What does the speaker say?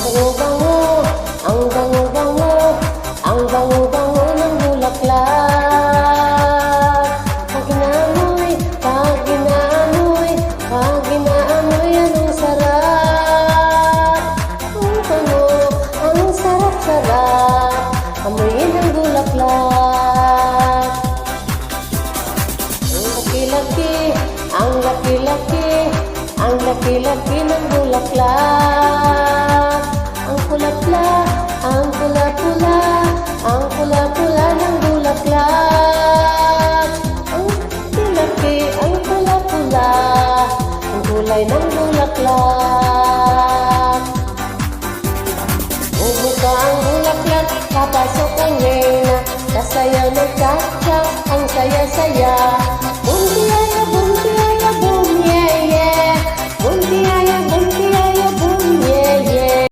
bango-bango, ang bango-bango, ang bango-bango ng bulaklak. Pag inaamoy, pag inaamoy, pag inaamoy, anong sarap. Ang bango, ang sarap-sarap, amoyin ang bulaklak. Ang laki-laki, ang laki-laki, ang laki-laki ng bulaklak. Ang pula-pula, ang pula-pula, ang pula-pula ng bulaklak. Ang laki, ang pula-pula, ang kulay ng bulaklak. Bumuka ang bulaklak, papasok ang reyna, sasayaw ng cha-cha, ang saya-saya. Bundi ay